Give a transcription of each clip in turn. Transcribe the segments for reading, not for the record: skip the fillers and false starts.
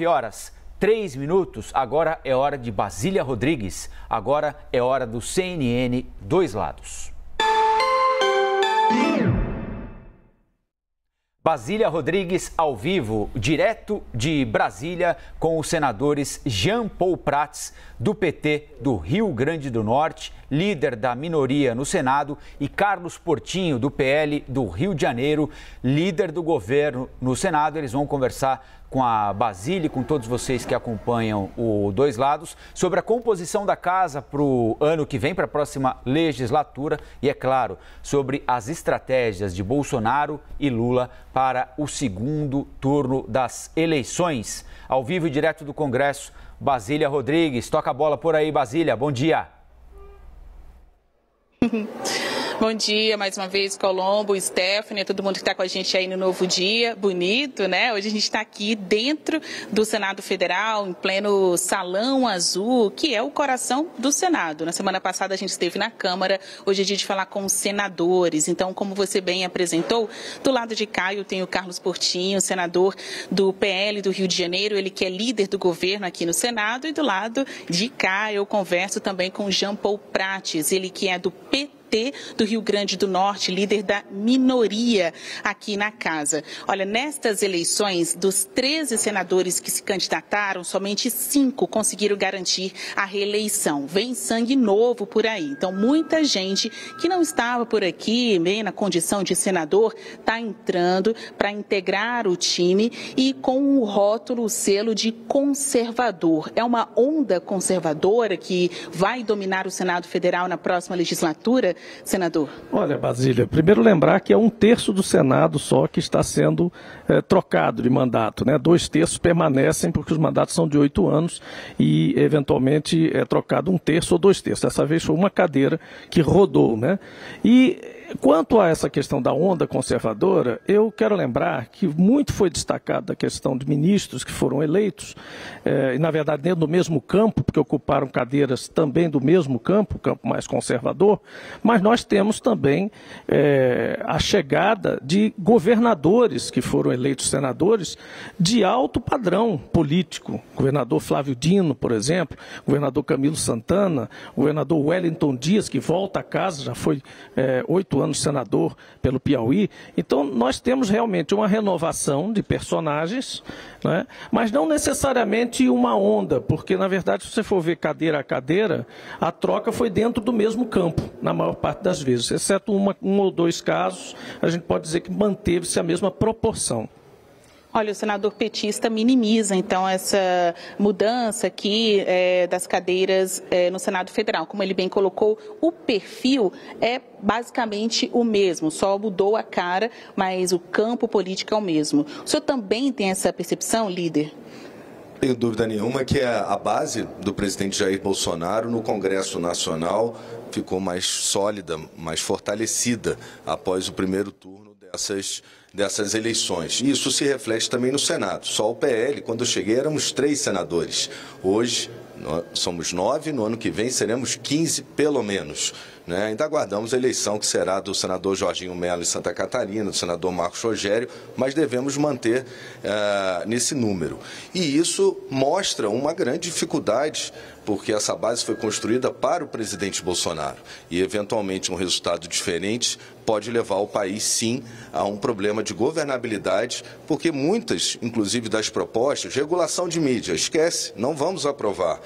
9h03. Agora é hora de Basília Rodrigues. Agora é hora do CNN Dois Lados. Basília Rodrigues ao vivo, direto de Brasília, com os senadores Jean Paul Prats, do PT do Rio Grande do Norte, líder da minoria no Senado, e Carlos Portinho, do PL do Rio de Janeiro, líder do governo no Senado. Eles vão conversar com a Basília e com todos vocês que acompanham o Dois Lados sobre a composição da casa para o ano que vem, para a próxima legislatura, e, é claro, sobre as estratégias de Bolsonaro e Lula para o segundo turno das eleições. Ao vivo e direto do Congresso, Basília Rodrigues. Toca a bola por aí, Basília. Bom dia. Bom dia, mais uma vez, Colombo, Stephanie, todo mundo que está com a gente aí no Novo Dia, bonito, né? Hoje a gente está aqui dentro do Senado Federal, em pleno Salão Azul, que é o coração do Senado. Na semana passada a gente esteve na Câmara, hoje é dia de falar com os senadores. Então, como você bem apresentou, do lado de cá eu tenho o Carlos Portinho, senador do PL do Rio de Janeiro, ele que é líder do governo aqui no Senado, e do lado de cá eu converso também com o Jean Paul Prats, ele que é do PT do Rio Grande do Norte, líder da minoria aqui na casa. Olha, nestas eleições, dos 13 senadores que se candidataram, somente 5 conseguiram garantir a reeleição. Vem sangue novo por aí. Então, muita gente que não estava por aqui, bem na condição de senador, está entrando para integrar o time e com o rótulo, o selo de conservador. É uma onda conservadora que vai dominar o Senado Federal na próxima legislatura, senador? Olha, Basília, primeiro lembrar que é 1/3 do Senado só que está sendo trocado de mandato, né? 2/3 permanecem porque os mandatos são de 8 anos e eventualmente é trocado 1/3 ou 2/3. Dessa vez foi uma cadeira que rodou, né? E quanto a essa questão da onda conservadora, eu quero lembrar que muito foi destacado a questão de ministros que foram eleitos, e na verdade dentro do mesmo campo, porque ocuparam cadeiras também do mesmo campo, o campo mais conservador, mas nós temos também a chegada de governadores que foram eleitos senadores de alto padrão político. Governador Flávio Dino, por exemplo, governador Camilo Santana, governador Wellington Dias, que volta a casa, já foi 8 anos senador pelo Piauí. Então, nós temos realmente uma renovação de personagens, né? Mas não necessariamente uma onda, porque, na verdade, se você for ver cadeira a cadeira, a troca foi dentro do mesmo campo, na maior parte das vezes. Exceto um ou dois casos, a gente pode dizer que manteve-se a mesma proporção. Olha, o senador petista minimiza, então, essa mudança aqui das cadeiras no Senado Federal. Como ele bem colocou, o perfil é basicamente o mesmo, só mudou a cara, mas o campo político é o mesmo. O senhor também tem essa percepção, líder? Não tenho dúvida nenhuma que a base do presidente Jair Bolsonaro no Congresso Nacional ficou mais sólida, mais fortalecida após o primeiro turno dessas eleições. E isso se reflete também no Senado. Só o PL, quando eu cheguei, éramos 3 senadores. Hoje, somos 9, no ano que vem seremos 15, pelo menos. Né? Ainda aguardamos a eleição que será do senador Jorginho Mello em Santa Catarina, do senador Marcos Rogério, mas devemos manter nesse número. E isso mostra uma grande dificuldade, porque essa base foi construída para o presidente Bolsonaro. E, eventualmente, um resultado diferente pode levar o país, sim, a um problema de governabilidade, porque muitas, inclusive, das propostas, regulação de mídia, esquece, não vamos aprovar.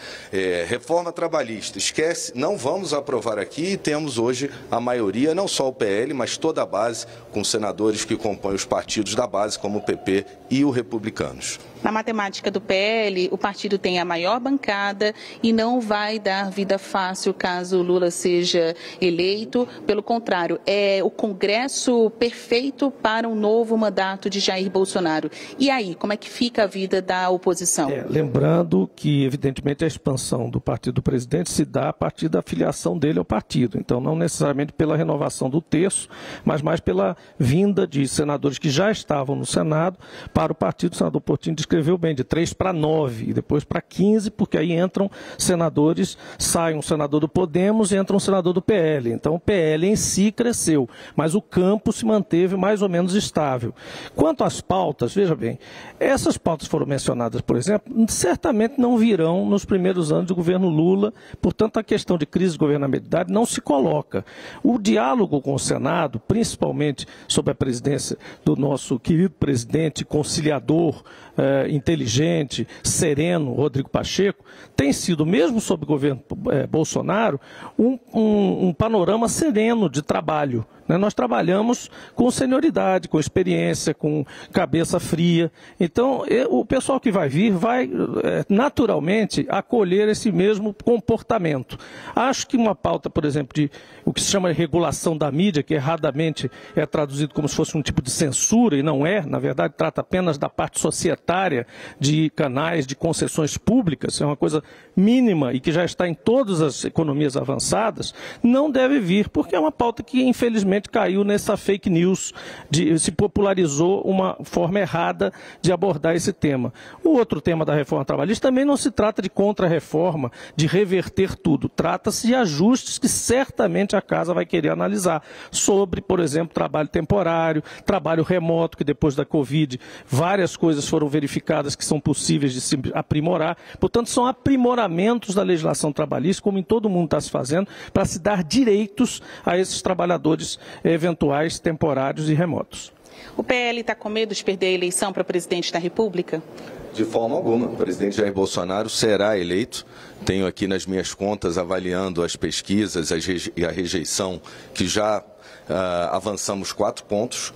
Reforma trabalhista, esquece, não vamos aprovar aqui, e temos hoje a maioria, não só o PL, mas toda a base, com senadores que compõem os partidos da base, como o PP e o Republicanos. Na matemática do PL, o partido tem a maior bancada e não vai dar vida fácil caso Lula seja eleito. Pelo contrário, é o Congresso perfeito para um novo mandato de Jair Bolsonaro. E aí, como é que fica a vida da oposição? Lembrando que, evidentemente, a expansão do partido do presidente se dá a partir da filiação dele ao partido. Então, não necessariamente pela renovação do terço, mas mais pela vinda de senadores que já estavam no Senado para o partido. O senador Portinho diz que descreveu bem, de 3 para 9 e depois para 15, porque aí entram senadores, sai um senador do Podemos e entra um senador do PL. Então o PL em si cresceu, mas o campo se manteve mais ou menos estável. Quanto às pautas, veja bem, essas pautas foram mencionadas, por exemplo, certamente não virão nos primeiros anos do governo Lula, portanto a questão de crise de governabilidade não se coloca. O diálogo com o Senado, principalmente sob a presidência do nosso querido presidente, conciliador, inteligente, sereno, Rodrigo Pacheco, tem sido, mesmo sob o governo Bolsonaro, um panorama sereno de trabalho. Nós trabalhamos com senioridade, com experiência, com cabeça fria. Então, o pessoal que vai vir vai naturalmente acolher esse mesmo comportamento. Acho que uma pauta, por exemplo, de o que se chama de regulação da mídia, que erradamente é traduzido como se fosse um tipo de censura, e não é, na verdade, trata apenas da parte societária de canais, de concessões públicas, é uma coisa mínima e que já está em todas as economias avançadas, não deve vir, porque é uma pauta que, infelizmente, caiu nessa fake news, se popularizou uma forma errada de abordar esse tema. O outro tema da reforma trabalhista também não se trata de contra-reforma, de reverter tudo. Trata-se de ajustes que certamente a Casa vai querer analisar sobre, por exemplo, trabalho temporário, trabalho remoto, que depois da Covid várias coisas foram verificadas que são possíveis de se aprimorar. Portanto, são aprimoramentos da legislação trabalhista, como em todo mundo está se fazendo, para se dar direitos a esses trabalhadores eventuais, temporários e remotos. O PL está com medo de perder a eleição para presidente da República? De forma alguma. O presidente Jair Bolsonaro será eleito. Tenho aqui nas minhas contas, avaliando as pesquisas e a rejeição, que já avançamos 4 pontos.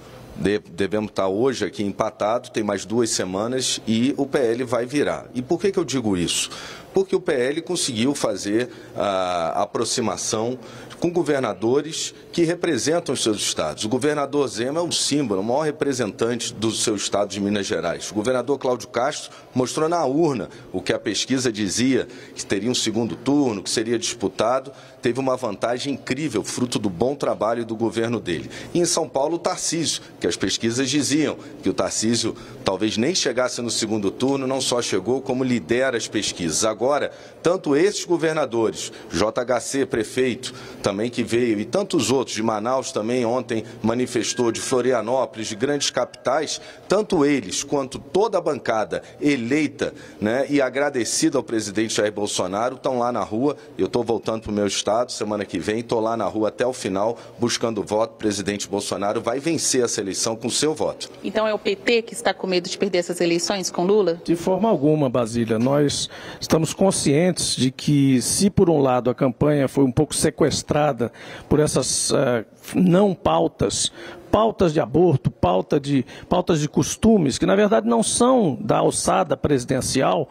Devemos estar hoje aqui empatado, tem mais 2 semanas e o PL vai virar. E por que eu digo isso? Porque o PL conseguiu fazer a aproximação com governadores que representam os seus estados. O governador Zema é o símbolo, o maior representante do seu estado de Minas Gerais. O governador Cláudio Castro mostrou na urna o que a pesquisa dizia, que teria um segundo turno, que seria disputado. Teve uma vantagem incrível, fruto do bom trabalho do governo dele. E em São Paulo, o Tarcísio, que as pesquisas diziam que o Tarcísio talvez nem chegasse no segundo turno, não só chegou, como lidera as pesquisas. Agora, tanto esses governadores, JHC, prefeito, também que veio, e tantos outros, de Manaus também ontem manifestou, de Florianópolis, de grandes capitais, tanto eles quanto toda a bancada eleita, né, e agradecida ao presidente Jair Bolsonaro, estão lá na rua. Eu estou voltando para o meu estado semana que vem, estou lá na rua até o final, buscando voto. O presidente Bolsonaro vai vencer essa eleição com o seu voto. Então é o PT que está com medo de perder essas eleições com Lula? De forma alguma, Basília. Nós estamos conscientes de que, se por um lado a campanha foi um pouco sequestrada por essas não pautas de aborto, pautas de costumes, que na verdade não são da alçada presidencial,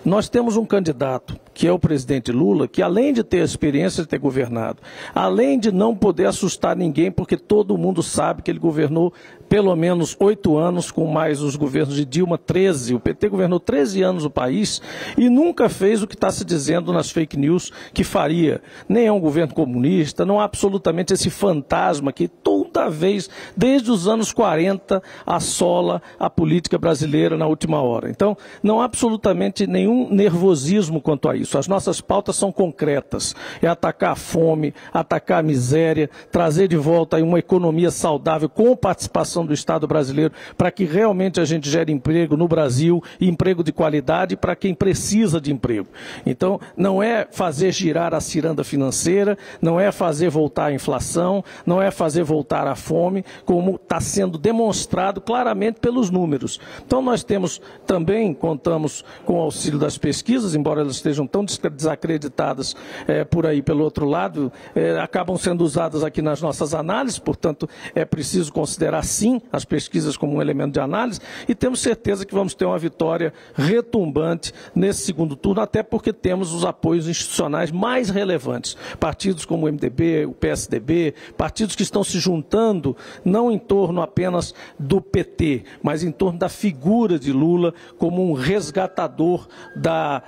nós temos um candidato, que é o presidente Lula, que além de ter a experiência de ter governado, além de não poder assustar ninguém, porque todo mundo sabe que ele governou pelo menos 8 anos, com mais os governos de Dilma, 13. O PT governou 13 anos o país e nunca fez o que está se dizendo nas fake news que faria. Nem é um governo comunista, não há absolutamente esse fantasma que toda vez, desde os anos 40, assola a política brasileira na última hora. Então, não há absolutamente nenhum nervosismo quanto a isso. As nossas pautas são concretas. É atacar a fome, atacar a miséria, trazer de volta aí uma economia saudável com participação do Estado brasileiro, para que realmente a gente gere emprego no Brasil, emprego de qualidade para quem precisa de emprego. Então, não é fazer girar a ciranda financeira, não é fazer voltar a inflação, não é fazer voltar a fome, como está sendo demonstrado claramente pelos números. Então, nós também contamos com o auxílio das pesquisas, embora elas estejam tão desacreditadas por aí pelo outro lado, acabam sendo usadas aqui nas nossas análises, portanto, é preciso considerar sim as pesquisas como um elemento de análise, e temos certeza que vamos ter uma vitória retumbante nesse segundo turno, até porque temos os apoios institucionais mais relevantes. Partidos como o MDB, o PSDB, partidos que estão se juntando não em torno apenas do PT, mas em torno da figura de Lula como um resgatador da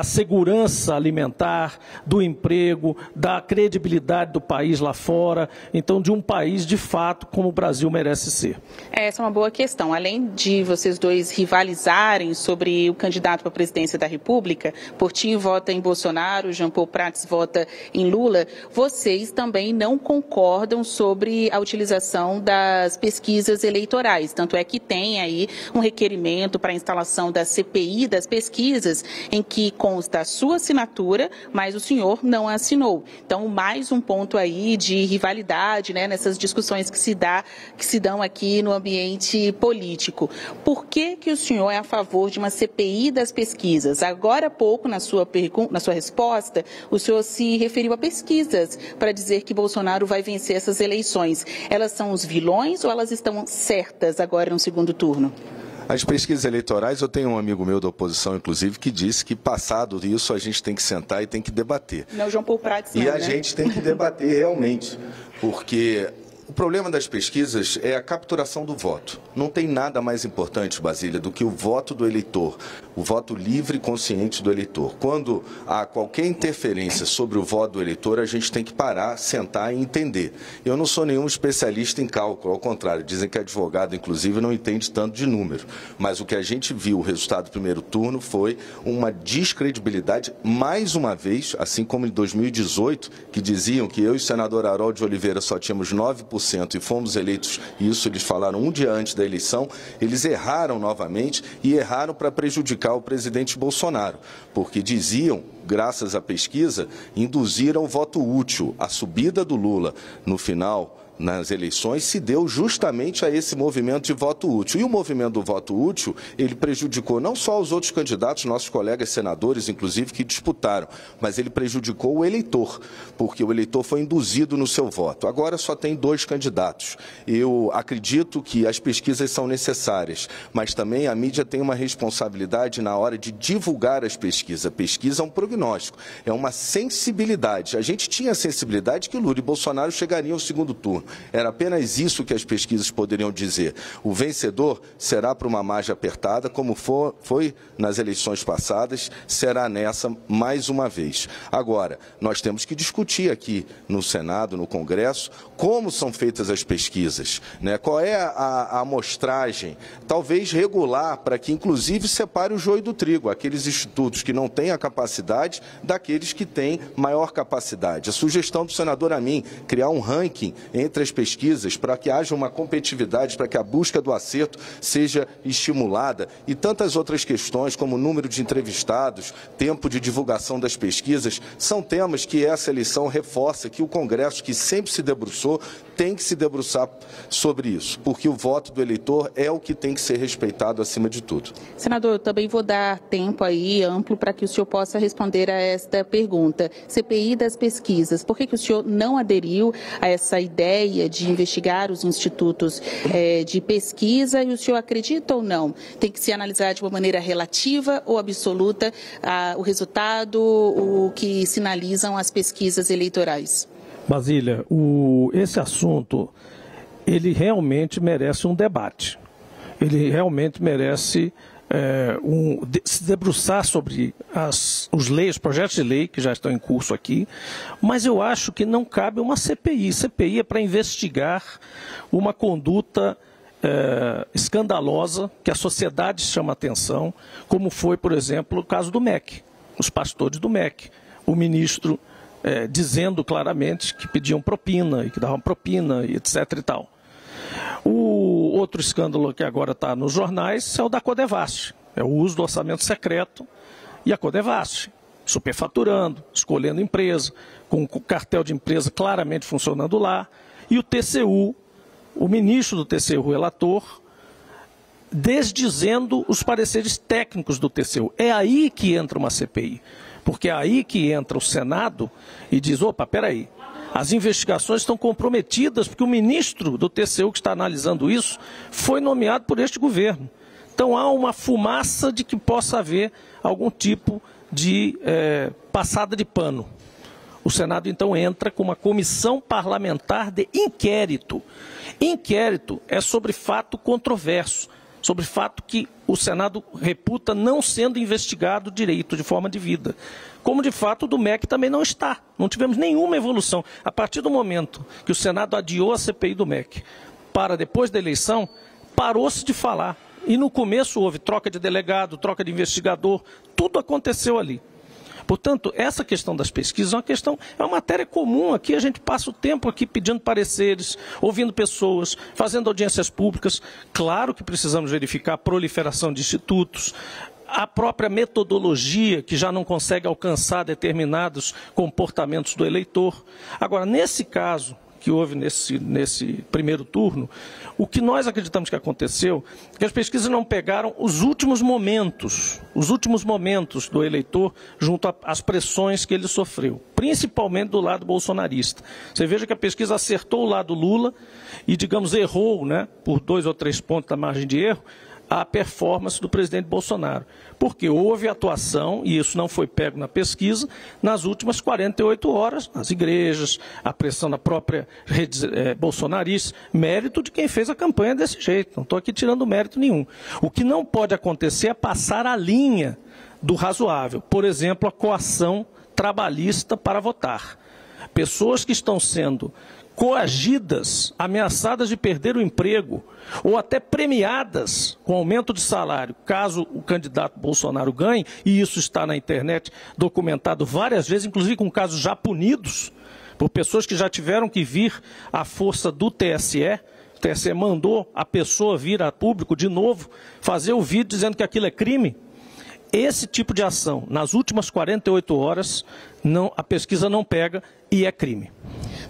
segurança alimentar, do emprego, da credibilidade do país lá fora, então de um país de fato como o Brasil merece ser. Essa é uma boa questão. Além de vocês dois rivalizarem sobre o candidato para a presidência da República, Portinho vota em Bolsonaro, Jean Paul Prats vota em Lula, vocês também não concordam sobre a utilização das pesquisas eleitorais. Tanto é que tem aí um requerimento para a instalação da CPI das pesquisas, em que consta a sua assinatura, mas o senhor não assinou. Então, mais um ponto aí de rivalidade, né, nessas discussões que se dão aqui no ambiente político. Por que o senhor é a favor de uma CPI das pesquisas? Agora há pouco, na sua resposta, o senhor se referiu a pesquisas para dizer que Bolsonaro vai vencer essas eleições. Elas são os vilões ou elas estão certas agora no segundo turno? As pesquisas eleitorais, eu tenho um amigo meu da oposição, inclusive, que disse que, passado isso, a gente tem que sentar e tem que debater. Não, João Paul Prats, não, e a né? gente tem que debater realmente, porque o problema das pesquisas é a capturação do voto. Não tem nada mais importante, Basília, do que o voto do eleitor, o voto livre e consciente do eleitor. Quando há qualquer interferência sobre o voto do eleitor, a gente tem que parar, sentar e entender. Eu não sou nenhum especialista em cálculo, ao contrário, dizem que advogado, inclusive, não entende tanto de número. Mas o que a gente viu, o resultado do primeiro turno, foi uma descredibilidade, mais uma vez, assim como em 2018, que diziam que eu e o senador Harold de Oliveira só tínhamos 9% e fomos eleitos, e isso eles falaram um dia antes da eleição, eles erraram novamente e erraram para prejudicar o presidente Bolsonaro, porque diziam, graças à pesquisa, induziram o voto útil. A subida do Lula no final nas eleições se deu justamente a esse movimento de voto útil. E o movimento do voto útil, ele prejudicou não só os outros candidatos, nossos colegas senadores, inclusive, que disputaram, mas ele prejudicou o eleitor, porque o eleitor foi induzido no seu voto. Agora só tem 2 candidatos. Eu acredito que as pesquisas são necessárias, mas também a mídia tem uma responsabilidade na hora de divulgar as pesquisas. A pesquisa é um prognóstico, é uma sensibilidade. A gente tinha a sensibilidade que Lula e Bolsonaro chegariam ao segundo turno. Era apenas isso que as pesquisas poderiam dizer. O vencedor será para uma margem apertada, como foi nas eleições passadas, será nessa mais uma vez. Agora, nós temos que discutir aqui no Senado, no Congresso, como são feitas as pesquisas, né? Qual é a amostragem, talvez regular, para que inclusive separe o joio do trigo, aqueles institutos que não têm a capacidade daqueles que têm maior capacidade. A sugestão do senador Amin, criar um ranking entre as pesquisas para que haja uma competitividade, para que a busca do acerto seja estimulada, e tantas outras questões como o número de entrevistados, tempo de divulgação das pesquisas, são temas que essa eleição reforça, que o Congresso, que sempre se debruçou, tem que se debruçar sobre isso, porque o voto do eleitor é o que tem que ser respeitado acima de tudo. Senador, eu também vou dar tempo aí amplo para que o senhor possa responder a esta pergunta. CPI das pesquisas, por que o senhor não aderiu a essa ideia de investigar os institutos de pesquisa, e o senhor acredita ou não? Tem que se analisar de uma maneira relativa ou absoluta o resultado, o que sinalizam as pesquisas eleitorais? Basília, esse assunto, ele realmente merece um debate. Ele realmente merece se debruçar sobre os projetos de lei que já estão em curso aqui, mas eu acho que não cabe uma CPI. CPI é para investigar uma conduta escandalosa que a sociedade chama atenção, como foi, por exemplo, o caso do MEC, os pastores do MEC, o ministro dizendo claramente que pediam propina e que davam propina e etc. e tal. O outro escândalo que agora está nos jornais é o da Codevasf, é o uso do orçamento secreto e a Codevasf, superfaturando, escolhendo empresa, com o cartel de empresa claramente funcionando lá, e o TCU, o ministro do TCU, o relator, desdizendo os pareceres técnicos do TCU. É aí que entra uma CPI, porque é aí que entra o Senado e diz, opa, peraí, as investigações estão comprometidas porque o ministro do TCU que está analisando isso foi nomeado por este governo. Então há uma fumaça de que possa haver algum tipo de passada de pano. O Senado, então, entra com uma comissão parlamentar de inquérito. Inquérito é sobre fato controverso, sobre fato que o Senado reputa não sendo investigado direito, de forma devida. Como, de fato, o do MEC também não está. Não tivemos nenhuma evolução. A partir do momento que o Senado adiou a CPI do MEC para depois da eleição, parou-se de falar. E no começo houve troca de delegado, troca de investigador, tudo aconteceu ali. Portanto, essa questão das pesquisas é uma matéria comum aqui, a gente passa o tempo aqui pedindo pareceres, ouvindo pessoas, fazendo audiências públicas. Claro que precisamos verificar a proliferação de institutos, a própria metodologia que já não consegue alcançar determinados comportamentos do eleitor. Agora, nesse caso que houve nesse primeiro turno, o que nós acreditamos que aconteceu é que as pesquisas não pegaram os últimos momentos do eleitor junto às pressões que ele sofreu, principalmente do lado bolsonarista. Você veja que a pesquisa acertou o lado Lula e, digamos, errou, né, por 2 ou 3 pontos da margem de erro, a performance do presidente Bolsonaro. Porque houve atuação, e isso não foi pego na pesquisa, nas últimas 48 horas, nas igrejas, a pressão da própria rede bolsonarista, mérito de quem fez a campanha desse jeito. Não estou aqui tirando mérito nenhum. O que não pode acontecer é passar a linha do razoável. Por exemplo, a coação trabalhista para votar. Pessoas que estão sendo coagidas, ameaçadas de perder o emprego, ou até premiadas com aumento de salário, caso o candidato Bolsonaro ganhe, e isso está na internet documentado várias vezes, inclusive com casos já punidos, por pessoas que já tiveram que vir à força do TSE. O TSE mandou a pessoa vir a público de novo, fazer o vídeo dizendo que aquilo é crime. Esse tipo de ação, nas últimas 48 horas, a pesquisa não pega e é crime.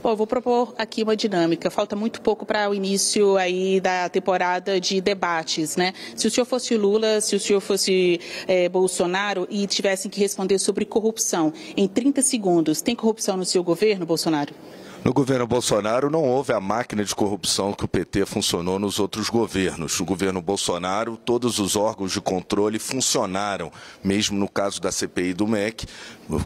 Bom, eu vou propor aqui uma dinâmica. Falta muito pouco para o início aí da temporada de debates, né? Se o senhor fosse Lula, se o senhor fosse Bolsonaro e tivessem que responder sobre corrupção, em 30 segundos, tem corrupção no seu governo, Bolsonaro? No governo Bolsonaro não houve a máquina de corrupção que o PT funcionou nos outros governos. No governo Bolsonaro, todos os órgãos de controle funcionaram, mesmo no caso da CPI do MEC,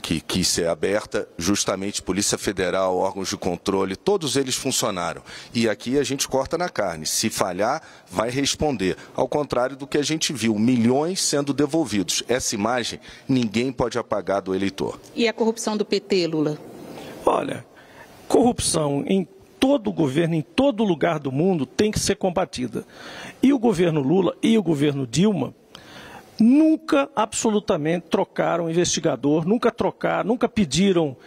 que quis ser aberta, justamente Polícia Federal, órgãos de controle, todos eles funcionaram. E aqui a gente corta na carne. Se falhar, vai responder. Ao contrário do que a gente viu, milhões sendo devolvidos. Essa imagem ninguém pode apagar do eleitor. E a corrupção do PT, Lula? Olha, corrupção em todo governo, em todo lugar do mundo, tem que ser combatida. E o governo Lula e o governo Dilma nunca absolutamente trocaram investigador, nunca pediram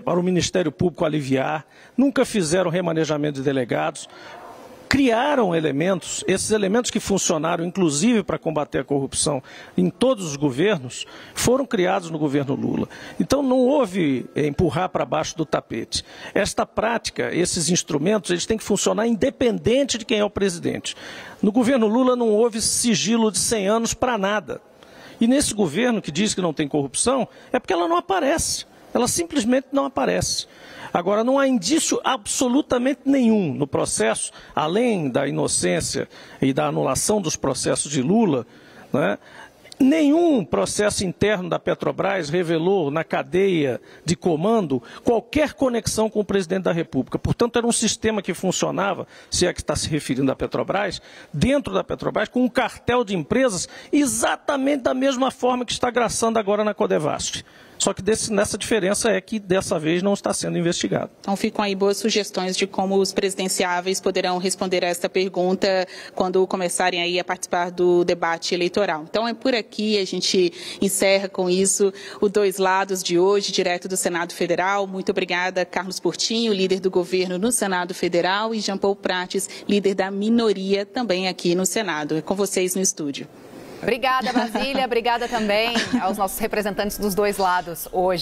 para o Ministério Público aliviar, nunca fizeram remanejamento de delegados. Criaram elementos, esses elementos que funcionaram inclusive para combater a corrupção em todos os governos, foram criados no governo Lula. Então não houve empurrar para baixo do tapete. Esta prática, esses instrumentos, eles têm que funcionar independente de quem é o presidente. No governo Lula não houve sigilo de 100 anos para nada. E nesse governo que diz que não tem corrupção, é porque ela não aparece. Ela simplesmente não aparece. Agora, não há indício absolutamente nenhum no processo, além da inocência e da anulação dos processos de Lula, né? Nenhum processo interno da Petrobras revelou na cadeia de comando qualquer conexão com o presidente da República. Portanto, era um sistema que funcionava, se é que está se referindo à Petrobras, dentro da Petrobras, com um cartel de empresas exatamente da mesma forma que está graçando agora na Codevasf. Só que nessa diferença é que dessa vez não está sendo investigado. Então ficam aí boas sugestões de como os presidenciáveis poderão responder a esta pergunta quando começarem aí a participar do debate eleitoral. Então é por aqui, a gente encerra com isso o Dois Lados de hoje, direto do Senado Federal. Muito obrigada, Carlos Portinho, líder do governo no Senado Federal, e Jean Paul Prates, líder da minoria também aqui no Senado. É com vocês no estúdio. Obrigada, Brasília. Obrigada também aos nossos representantes dos dois lados hoje.